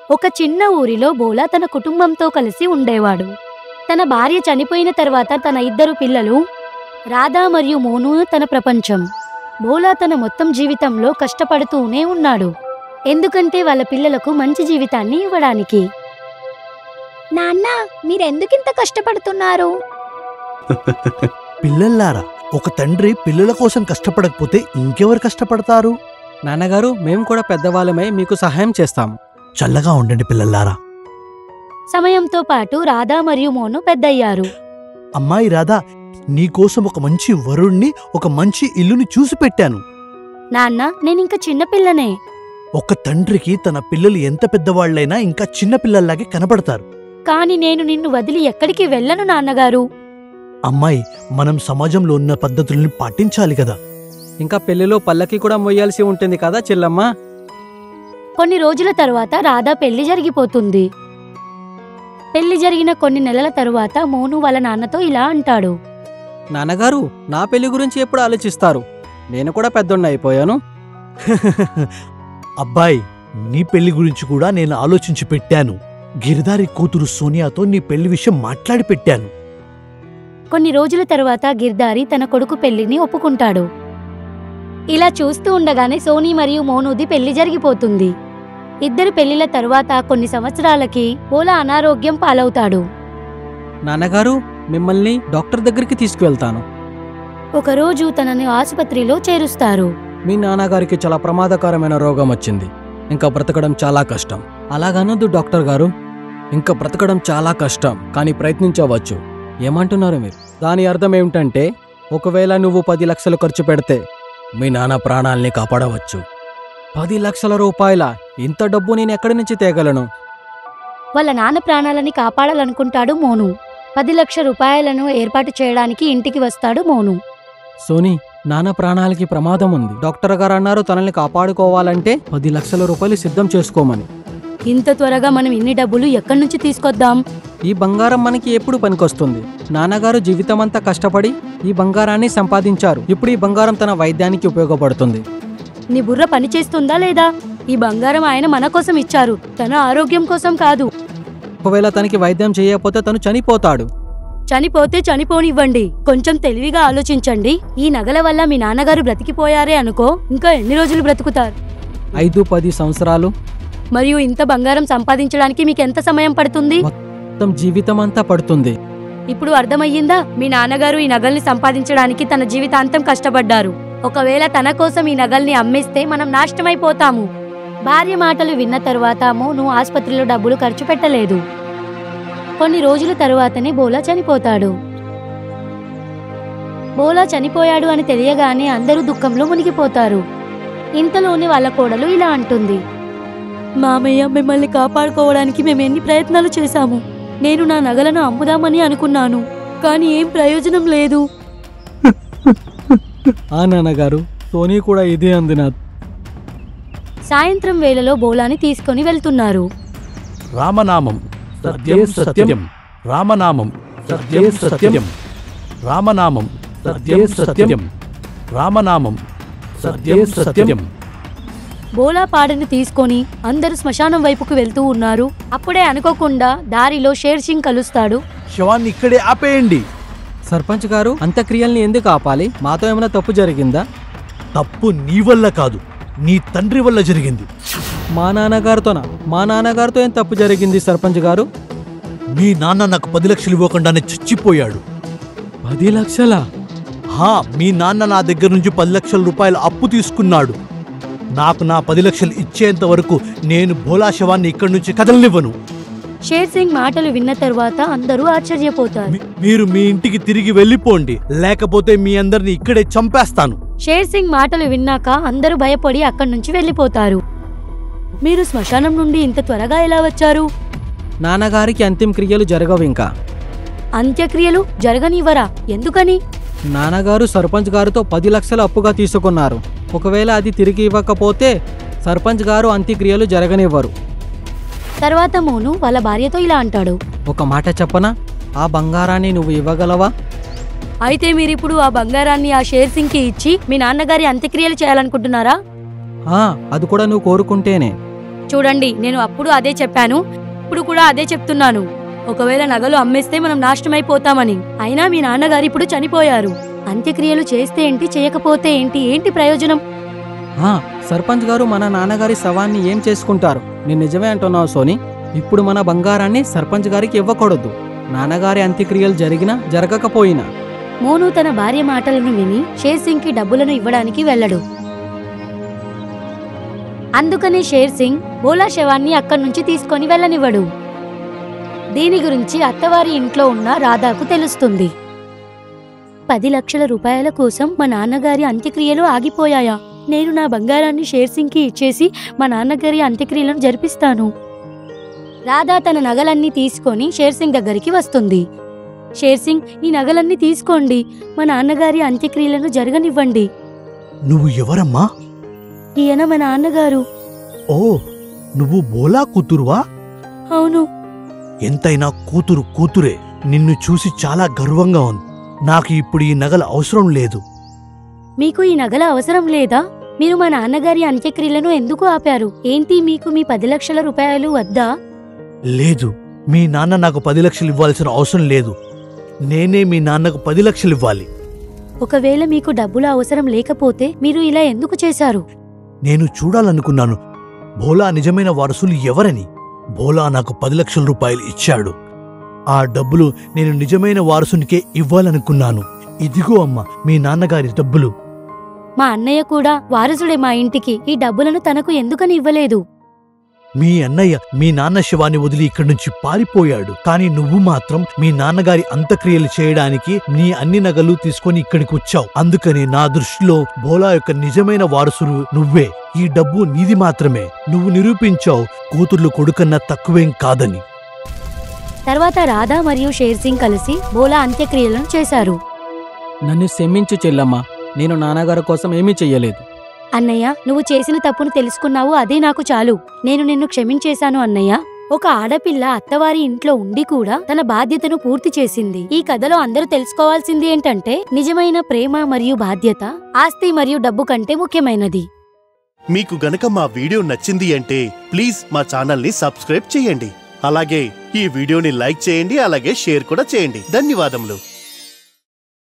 ఒక చిన్న ఊరిలో బోలా తన కుటుంబంతో కలిసి ఉండేవాడు. తన భార్య చనిపోయిన తర్వాత తన 2 పిల్లలు రాధా మరియు మోను తన ప్రపంచం. బోలా తన మొత్తం జీవితంలో కష్టపడుతూనే ఉన్నాడు, ఎందుకంటే వాళ్ళ పిల్లలకు మంచి జీవితాన్ని ఇవ్వడానికి. నాన్న, మీరెందుకింత కష్టపడుతున్నారు? పిల్లల్లారా, ఒక తండ్రి పిల్లల కోసం కష్టపడకపోతే ఇంకెవరు కష్టపడతారు? నాన్నగారు, మేము కూడా పెద్దవాళ్ళమై మీకు సహాయం చేస్తాం. చల్లగా ఉండండి పిల్లల్లారా. సమయంతో పాటు రాధా మరియు మోను పెద్దయ్యారు. అమ్మాయి రాధా, నీకోసం ఒక మంచి వరుణ్ణి, ఒక మంచి ఇల్లుని చూసి పెట్టాను. నాన్న, నేనింక చిన్నపిల్లనే. ఒక తండ్రికి తన పిల్లలు ఎంత పెద్దవాళ్లైనా ఇంకా చిన్నపిల్లల్లాగే కనబడతారు. కాని నేను నిన్ను వదిలి ఎక్కడికి వెళ్ళను నాన్నగారు. అమ్మాయి, మనం సమాజంలో ఉన్న పద్ధతుల్ని పాటించాలి కదా. ఇంకా పెళ్లిలో పల్లకి కూడా మొయ్యాల్సి ఉంటుంది కదా చెల్లమ్మ. కొన్ని రోజుల తరువాత రాధా పెళ్లి జరిగిపోతుంది. పెళ్లి జరిగిన కొన్ని నెలల తరువాత మోను వాళ్ళ నాన్నతో ఇలా అంటాడు. నాన్నగారు, నా పెళ్లి గురించి ఎప్పుడు ఆలోచిస్తారు? నేను కూడా పెద్దోడిని అయిపోయాను. అబ్బాయి, నీ పెళ్లి గురించి కూడా నేను ఆలోచించి పెట్టాను. గిరిదారి కూతురు సోనియాతో నీ పెళ్లి విషయం మాట్లాడి పెట్టాను. కొన్ని రోజుల తరువాత గిర్దారి తన కొడుకు పెళ్లిని ఒప్పుకుంటాడు. ఇలా చూస్తూ ఉండగానే సోనీ మరియు మోనుది పెళ్లి జరిగిపోతుంది. 2 పెళ్లిల తరువాత కొన్ని సంవత్సరాలకి బోలా అనారోగ్యం పాలవుతాడు. నాన్నగారు, మిమ్మల్ని డాక్టర్ దగ్గరికి తీసుకువెళ్తాను. ఒకరోజు తనని ఆసుపత్రిలో చేరుస్తారు. మీ నాన్నగారికి చాలా ప్రమాదకరమైన రోగం వచ్చింది. ఇంకా బ్రతకడం చాలా కష్టం. అలాగనొద్దు డాక్టర్ గారు. ఇంకా బ్రతకడం చాలా కష్టం, కానీ ప్రయత్నించవచ్చు. ఏమంటున్నారు మీరు? దాని అర్థం ఏమిటంటే, ఒకవేళ నువ్వు 10 లక్షలు ఖర్చు పెడితే మీ నాన్న ప్రాణాల్ని కాపాడవచ్చు. 10 లక్షల రూపాయల? ఇంత డబ్బు నేను ఎక్కడి నుంచి తేగలను? వాళ్ళ నాన్న ప్రాణాలని కాపాడాలనుకుంటాడు మోను. 10 లక్షల రూపాయలను ఏర్పాటు చేయడానికి ఇంటికి వస్తాడు మోను. సోనీ, నాన్న ప్రాణాలకి ప్రమాదం ఉంది. డాక్టర్ గారు అన్నారు తనని కాపాడుకోవాలంటే 10 లక్షల రూపాయలు సిద్ధం చేసుకోమని. ఇంత త్వరగా మనం ఇన్ని డబ్బులు ఎక్కడి నుంచి తీసుకొద్దాం? ఈ బంగారం మనకి ఎప్పుడు పనికొస్తుంది? నాన్నగారు జీవితమంతా కష్టపడి ఈ బంగారాన్ని సంపాదించారు. ఇప్పుడు ఈ బంగారం తన వైద్యానికి ఉపయోగపడుతుంది. నీ బుర్ర పనిచేస్తుందా లేదా? ఈ బంగారం ఆయన మన కోసం ఇచ్చారు, తన ఆరోగ్యం కోసం కాదు. ఒకవేళ తనకి వైద్యం చేయకపోతే తను చనిపోతాడు. చనిపోతే చనిపోనివ్వండి, కొంచెం తెలివిగా ఆలోచించండి. ఈ నగల వల్ల మీ నాన్నగారు బ్రతికిపోయారే అనుకో, ఇంకా ఎన్ని రోజులు బ్రతుకుతారు? 5-10 సంవత్సరాలు. మరియు ఇంత బంగారం సంపాదించడానికి మీకెంత సమయం పడుతుంది? మొత్తం జీవితం అంతా పడుతుంది. ఇప్పుడు అర్థమయ్యిందా? మీ నాన్నగారు ఈ నగల్ని సంపాదించడానికి తన జీవితాంతం కష్టపడ్డారు. ఒకవేళ తన కోసం ఈ నగల్ని అమ్మేస్తే మనం నాశనమైపోతాము. భార్య మాటలు విన్న తరువాత మోను ఆసుపత్రిలో డబ్బులు ఖర్చు పెట్టలేదు. కొన్ని రోజుల తరువాతనే బోలా చనిపోతాడు. బోలా చనిపోయాడు అని తెలియగానే అందరూ దుఃఖంలో మునిగిపోతారు. ఇంతలోనే వాళ్ళ కోడలు ఇలా అంటుంది. మామయ్య, మిమ్మల్ని కాపాడుకోవడానికి మేము ఎన్ని ప్రయత్నాలు చేశాము. నేను నా నగలను అమ్ముదామని అనుకున్నాను, కానీ ఏం ప్రయోజనం లేదు. ఆ నాన్నగారు, సోనీ కూడా ఇదే అందినా. సాయంత్రం వేళలో బోలాని తీసుకొని వెళ్తున్నారు. రామనామం సత్యం సత్యం, రామనామం సత్యం సత్యం, రామనామం సత్యం సత్యం, రామనామం సత్యం సత్యం. బోలా పాడని తీసుకొని అందరూ శ్మశానం వైపుకు వెళ్తూ ఉన్నారు. అప్పుడే అనుకోకుండా దారిలో షేర్ సింగ్ కలుస్తాడు. శవాన్ని ఇక్కడే ఆపేయండి. సర్పంచ్ గారు, అంత్యక్రియల్ని ఎందుకు ఆపాలి? మాతో ఏమైనా తప్పు జరిగిందా? తప్పు నీ వల్ల కాదు, నీ తండ్రి వల్ల జరిగింది. మా నాన్నగారితోనా? మా నాన్నగారితో ఏం తప్పు జరిగింది సర్పంచ్ గారు? మీ నాన్న నాకు 10 లక్షలు ఇవ్వకుండానే చచ్చిపోయాడు. 10 లక్షలా? మీ నాన్న నా దగ్గర నుంచి 10 లక్షల రూపాయలు అప్పు తీసుకున్నాడు. నాకు నా 10 లక్షలు ఇచ్చేంత వరకు నేను బోలా శవాన్ని ఇక్కడి నుంచి కదలనివ్వను. షేర్ సింగ్ మాటలు విన్న తర్వాత అందరూ ఆశ్చర్యపోతారు. మీరు మీ ఇంటికి తిరిగి వెళ్ళిపోండి, లేకపోతే మీ అందరిని ఇక్కడే చంపేస్తాను. షేర్ సింగ్ మాటలు విన్నాక అందరూ భయపడి అక్కడి నుంచి వెళ్ళిపోతారు. మీరు శ్మశానం నుండి ఇంత త్వరగా ఎలా వచ్చారు? నాన్నగారికి అంత్యక్రియలు జరగవు. ఇంకా అంత్యక్రియలు జరగనివ్వరా? ఎందుకని? నాన్నగారు సర్పంచ్ గారితో 10 లక్షలు అప్పుగా తీసుకున్నారు. ఒకవేళ అది తిరిగి ఇవ్వకపోతే సర్పంచ్ గారు అంత్యక్రియలు జరగనివ్వరు. తర్వాత మోను వాళ్ళ భార్యతో ఇలా అంటాడు. ఒక మాట చెప్పనా? ఆ బంగారాన్ని నువ్వు ఇవ్వగలవా? అయితే మీరిప్పుడు ఆ బంగారాన్ని ఆ షేర్ సింగ్ కి ఇచ్చి మీ నాన్నగారి అంత్యక్రియలు చేయాలనుకుంటున్నారా? అది కూడా నువ్వు కోరుకుంటేనే. చూడండి, నేను అప్పుడు అదే చెప్పాను, ఇప్పుడు కూడా అదే చెప్తున్నాను. ఒకవేళ నగలు అమ్మేస్తే మనం నాశనమైపోతామని. అయినా మీ నాన్నగారు ఇప్పుడు చనిపోయారు. అంత్యక్రియలు చేస్తే ఏంటి, చేయకపోతే ఏంటి, ఏంటి ప్రయోజనం? సర్పంచ్ గారు మన నాన్నగారి శవాన్ని ఏం చేసుకుంటారు? నేను నిజమే అంటున్నావు సోని. ఇప్పుడు మన బంగారాన్ని సర్పంచ్ గారికి ఇవ్వకూడదు. నాన్నగారి అంత్యక్రియలు జరిగినా జరగకపోయినా. మోను తన భార్య మాటలను విని షేర్ సింగ్ కి డబ్బులను ఇవ్వడానికి వెళ్ళడు. అందుకనే షేర్ సింగ్ భోలా శవాన్ని అక్కడి నుంచి తీసుకొని వెళ్ళనివ్వడు. దీని గురించి అత్తవారి ఇంట్లో ఉన్న రాధాకు తెలుస్తుంది. 10 లక్షల రూపాయల కోసం మా నాన్నగారి అంత్యక్రియలు ఆగిపోయాయా? నేను నా బంగారాన్ని షేర్ సింగ్ కి ఇచ్చేసి మా నాన్నగారి అంత్యక్రియలను జరిపిస్తాను. రాధా తన నగలన్నీ తీసుకొని షేర్ సింగ్ దగ్గరికి వస్తుంది. షేర్ సింగ్, ఈ నగలన్నీ తీసుకోండి, మా నాన్నగారి అంత్యక్రియలను జరగనివ్వండి. నువ్వు ఎవరమ్మా? ఈయన మా నాన్నగారు. ఓ, నువ్వు బోలా కూతురువా? అవును. ఎంతైనా కూతురు కూతురే. నిన్ను చూసి చాలా గర్వంగా ఉంది. నాకు ఇప్పుడు ఈ నగల అవసరం లేదు. మీకు ఈ నగల అవసరం లేదా? మీరు మా నాన్నగారి అంత్యక్రియలను ఎందుకు ఆపారు? ఏంటి, మీకు మీ 10 లక్షల రూపాయలు వద్దా? లేదు, మీ నాన్న నాకు 10 లక్షలు ఇవ్వాల్సిన అవసరం లేదు. నేనే మీ నాన్నకు 10 లక్షలు ఇవ్వాలి. ఒకవేళ మీకు డబ్బుల అవసరం లేకపోతే మీరు ఇలా ఎందుకు చేశారు? నేను చూడాలనుకున్నాను భోలా నిజమైన వారసులు ఎవరని. భోలా నాకు 10 లక్షల రూపాయలు ఇచ్చాడు. ఆ డబ్బులు నేను నిజమైన వారసునికే ఇవ్వాలనుకున్నాను. ఇదిగో అమ్మా, మీ నాన్నగారి డబ్బులు. మా అన్నయ్య కూడా వారసుడే మా ఇంటికి. ఈ డబ్బులను తనకు ఎందుకని ఇవ్వలేదు? మీ అన్నయ్య మీ నాన్న శవాన్ని వదిలి ఇక్కడి నుంచి పారిపోయాడు. కానీ నువ్వు మాత్రం మీ నాన్నగారి అంత్యక్రియలు చేయడానికి నీ అన్ని నగలు తీసుకొని ఇక్కడికి వచ్చావు. అందుకని నా దృష్టిలో భోలా యొక్క నిజమైన వారసుడు నువ్వే. ఈ డబ్బు నీది మాత్రమే. నువ్వు నిరూపించావు కూతుర్లు కొడుకన్నా తక్కువేం కాదని. తర్వాత రాధా మరియు షేర్ సింగ్ కలిసి భోలా అంత్యక్రియలను చేశారు. నన్ను క్షమించు చెల్లమ్మ, నేను నాన్నగారి కోసం ఏమీ చెయ్యలేదు. అన్నయ్య, నువ్వు చేసిన తప్పును తెలుసుకున్నావు, అదే నాకు చాలు. నేను నిన్ను క్షమించేశాను అన్నయ్య. ఒక ఆడపిల్ల అత్తవారి ఇంట్లో ఉండి కూడా తన బాధ్యతను పూర్తి చేసింది. ఈ కథలో అందరూ తెలుసుకోవాల్సింది ఏంటంటే, నిజమైన ప్రేమ మరియు బాధ్యత ఆస్తి మరియు డబ్బు కంటే ముఖ్యమైనది. మీకు గనక మా వీడియో నచ్చింది అంటే ప్లీజ్ మా ఛానల్ని సబ్స్క్రైబ్ చేయండి. అలాగే ఈ వీడియోని లైక్ చేయండి, అలాగే షేర్ కూడా చేయండి. ధన్యవాదములు.